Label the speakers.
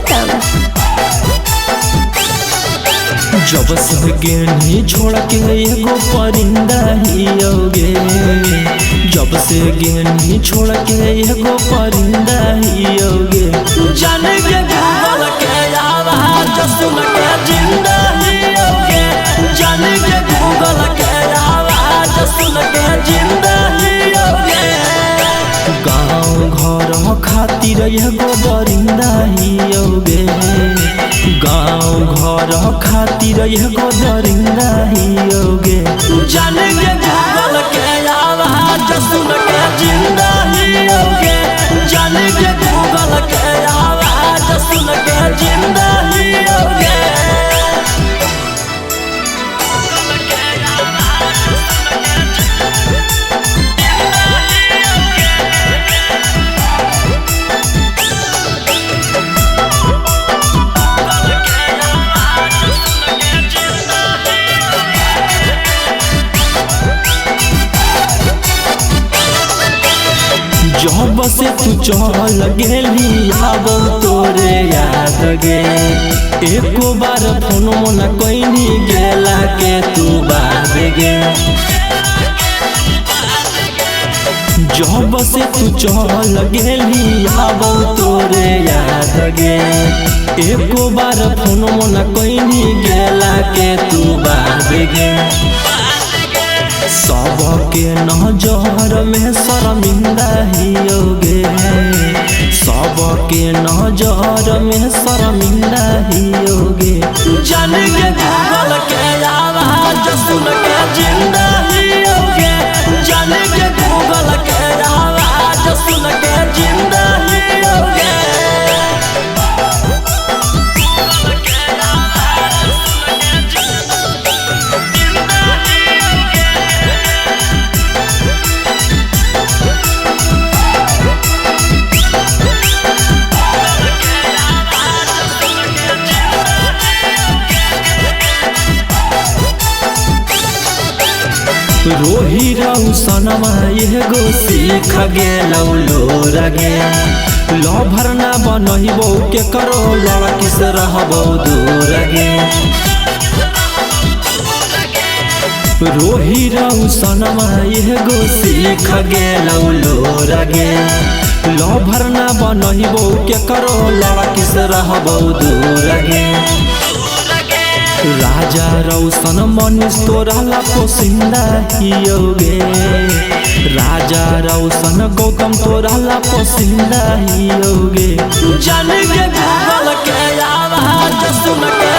Speaker 1: उत्तम।
Speaker 2: जब से गेनी छोड़ के एगो परिंदा ही होगे, जब से गेनी छोड़ के एगो परिंदा ही होगे। जाने के गूगल के आवाज सुन के जिंदा ही होगे, जाने के गूगल के आवाज सुन के जिंदा ही होगे। गाँव घर खातिर एगो दरिंदा ही होगे, गाँव घर खातिर एगो दरिंदा ही होगे। जाने के गूगल के आवाज सुन के जिंदा ही होगे, जाने के गूगल के आवाज सुन के जिंदा ही होगे। जब से तू चल गेली अब तोरे याद गे, एको बार फोन न कैनी गेला के तू बाद गे। जब से तू चल गेली अब तोरे याद गे, एको बार फोन न कैनी गेला के तू बाद गे। सबके नजर में शर्मिंदा ही होगे, सबके नजर में शर्मिंदा ही होगे। जाने के गूगल के आवाज सुन के जिंदा ही होगे, जाने के गूगल के आवाज सुन के जिंदा ही होगे। रोही रहू सनमा एगो सीख गेलौ लोर गे, लभर ना बनहिबो के करो लड़की से रहबो दूर गे। रोही रहू सनमा एगो सीख गेलौ लोर गे, लभर ना बनहिबो के करो लड़की से रहबो दूर गे। राजा रौशन मनीष तोरा पोसिंदा ही होगे, राजा रौशन गौतम तोरा पोसिंदा ही होगे। जाने के गूगल के आवाज सुन के